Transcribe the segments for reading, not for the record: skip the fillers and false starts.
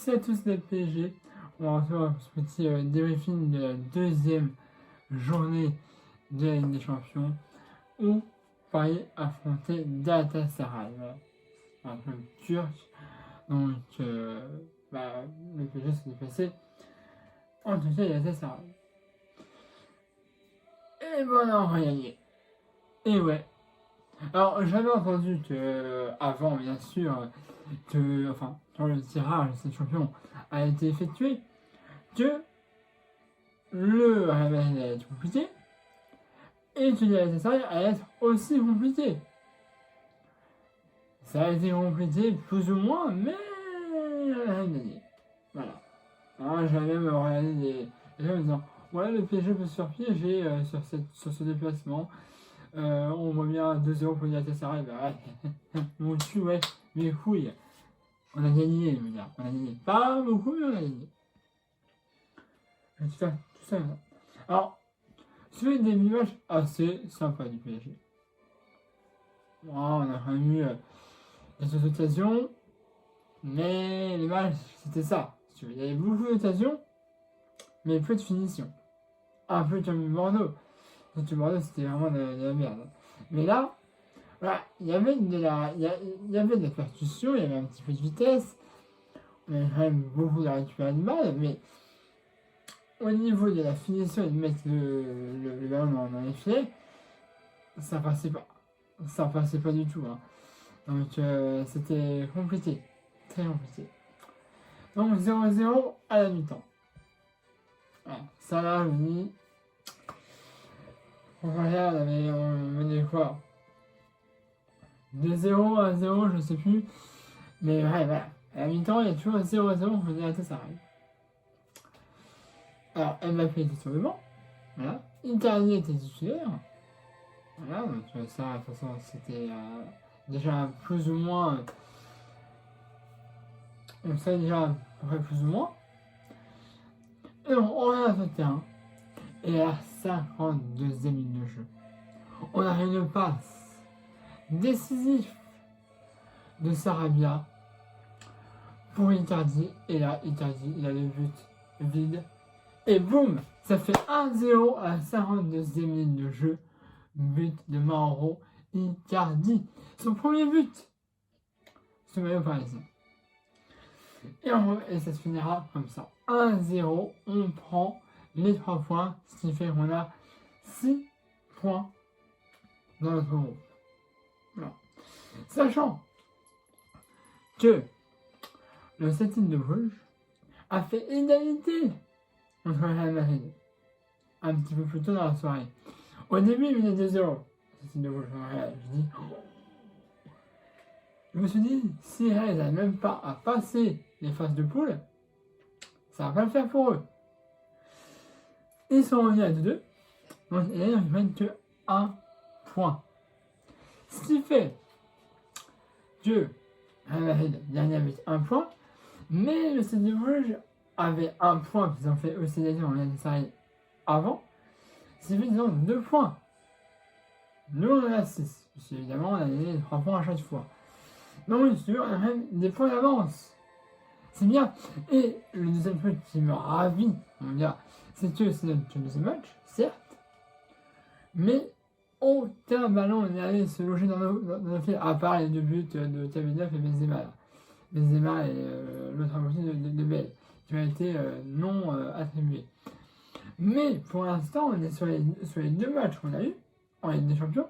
c'est à tous les PSG. On va recevoir ce petit débriefing de la deuxième journée de la Ligue des Champions où Paris affrontait Galatasaray. Voilà. Un club turc. Donc, le PSG s'est déplacé en tout cas Galatasaray. Et voilà, on va gagner. Et ouais. Alors, j'avais entendu que, avant, bien sûr, quand le tirage de cette champion a été effectué, que le Real Madrid allait être compliqué et que Galatasaray allait être aussi compliqué. Ça a été compliqué plus ou moins, mais on a gagné. Voilà. Alors, j'avais même regardé des gens en disant ouais, le PSG peut se faire piéger sur ce déplacement. On voit bien 2-0 pour Galatasaray. Bah ouais, mon cul, ouais, mes couilles. On a gagné, les gars. On a gagné. Pas beaucoup, mais on a gagné. Tout ça. Alors, c'est des images assez sympas du PSG. Bon, on a quand même eu des occasions, mais les matchs, c'était ça. Il y avait beaucoup d'occasions, mais peu de finition. Un peu comme Bordeaux. Parce que Bordeaux, c'était vraiment de la merde. Mais là, voilà, il y avait de la percussion, il y avait un petit peu de vitesse. On avait quand même beaucoup de récupérer de balles, mais au niveau de la finition et de mettre le ballon dans les filets, ça passait pas. Ça passait pas du tout. Hein. Donc c'était compliqué. Très compliqué. Donc 0-0 à la mi-temps. Voilà. Ça là, je me dis. Regarde, on menait quoi 2-0 à 0, je sais plus. Mais ouais, voilà. À la mi-temps, il y a toujours 0-0 pour Galatasaray. Alors, Mbappé était sur le banc. Voilà. Icardi était titulaire. Voilà, donc ça, de toute façon, c'était déjà plus ou moins. On sait déjà à peu près plus ou moins. Et on regarde sur le terrain. Et à la 52e minute de jeu, on a une passe décisive de Sarabia pour Icardi. Et là, Icardi, il a le but vide. Et boum, ça fait 1-0 à la 52e minute de jeu. But de Mauro Icardi. Son premier but. Ce maillot parisien. Et ça se finira comme ça. 1-0, on prend les 3 points, ce qui fait qu'on a 6 points dans notre groupe. Voilà. Sachant que le Celtic de Bruges a fait égalité entre le Real Madrid un petit peu plus tôt dans la soirée. Au début, il venait 2-0. Le Celtic de Bruges, je me suis dit, si Real n'arrive même pas à passer les phases de poule, ça va pas le faire pour eux. Ils sont revenus à 2-2. Donc, et d'ailleurs, ils prennent que 1 point. Ce qui fait que Real Madrid gagne avec 1 point. Mais le Celtic de Bruges avait 1 point, parce qu'ils ont fait aussi des en Galatasaray avant. Ce qui fait qu'ils ont 2 points. Nous, on en a 6. Parce qu'évidemment, on a gagné 3 points à chaque fois. Donc, si tu veux, on a même des points d'avance. C'est bien. Et le deuxième truc qui me ravit, on va dire, c'est que c'est notre deuxième match, certes, mais aucun ballon n'est allé se loger dans nos filets, à part les 2 buts de Kamenev et Benzema. Benzema et l'autre moitié de Bale, qui ont été non attribués. Mais pour l'instant, on est sur les 2 matchs qu'on a eu en Ligue des Champions.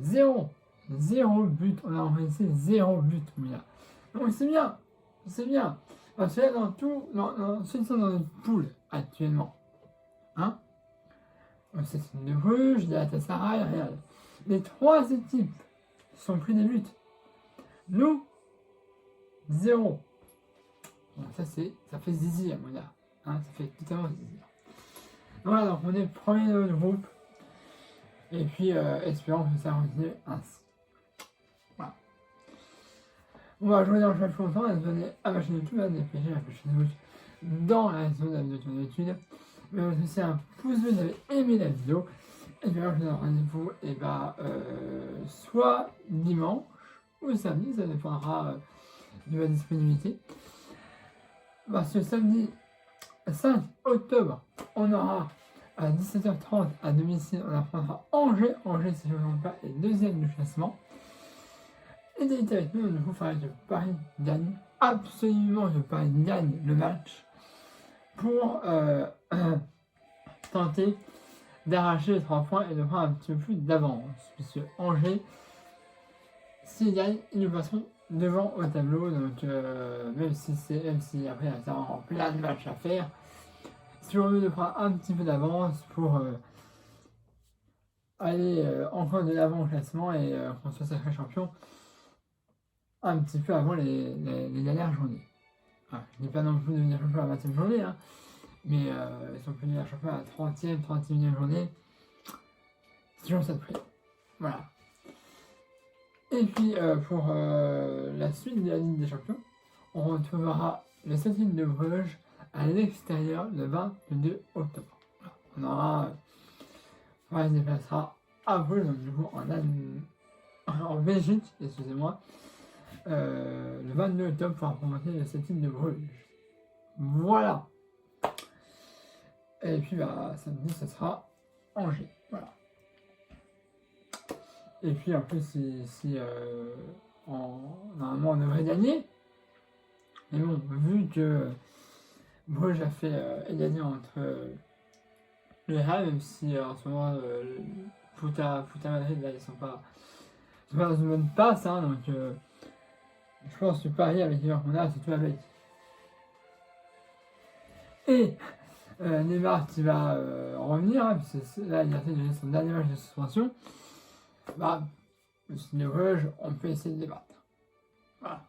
0 but. On a enregistré 0 but, mon gars. Donc c'est bien. C'est bien. Parce que là, ceux qui sont dans notre poule actuellement, hein, c'est une de Bruges, Galatasaray, regarde. Les 3 équipes sont pris des buts. Nous, 0. Bon, ça fait zizi, mon gars. Hein, ça fait totalement zizi. Voilà, donc on est premier de notre groupe. Et puis, espérons que ça continue ainsi. Voilà. On va jouer dans le chat longtemps, on va se donner à ma chaîne YouTube, à DPG, la chaîne YouTube, dans la section de ton étude. Mais vous laissez un pouce bleu si vous avez aimé la vidéo. Et puis alors, je vous donne rendez-vous, et soit dimanche ou samedi, ça dépendra de ma disponibilité. Ce samedi 5 octobre, on aura à 17h30 à domicile, on affrontera Angers. Angers, si je ne me trompe pas, est deuxième du classement. Égalité avec nous, du coup, il faudrait que Paris gagne. Absolument que Paris gagne le match pour tenter d'arracher les 3 points et de prendre un petit peu plus d'avance. Puisque Angers, s'ils gagnent, ils nous passeront devant au tableau. Donc, même si après, il y a encore plein de matchs à faire, c'est toujours mieux de prendre un petit peu d'avance pour aller encore de l'avant au classement et qu'on soit sacré champion un petit peu avant les dernières journées. Voilà, je n'ai pas non plus de devenir champion à la 20e journée, hein, mais ils sont devenir champion à la 30e, 31e journée. C'est toujours ça de près. Voilà. Et puis pour la suite de la Ligue des Champions, on retrouvera le Celtic de Bruges à l'extérieur le 22 octobre. Voilà. On aura, on se déplacera à Bruges, donc du coup en Belgique, excusez-moi, le 22 octobre pour affronter le Celtic de Bruges. Voilà. Et puis samedi, ce sera Angers. Voilà. Et puis en plus, normalement on devrait gagner. Mais bon, vu que Bruges a fait égaliser entre les Real, même si en ce moment Puta Madrid là ils sont pas dans une bonne passe, hein, donc je pense que Paris avec les qu'on a, c'est tout avec. Et Neymar qui va revenir, hein, puisque là il a fait son dernier match de suspension. Le Bruges, on peut essayer de les battre. Voilà.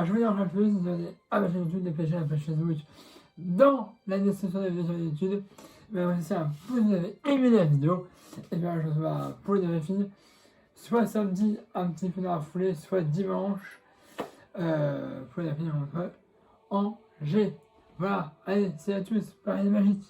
Je vous dis encore plus, si vous avez à ma chaîne YouTube, dépêchez la page Facebook dans la description de la vidéo sur YouTube. Mais aussi un pouce si vous avez aimé la vidéo. Et bien je vous vois pour les deux filles, soit samedi un petit peu dans la foulée, soit dimanche pour les filles contre Angers. Voilà, allez, c'est à tous, Paris magique.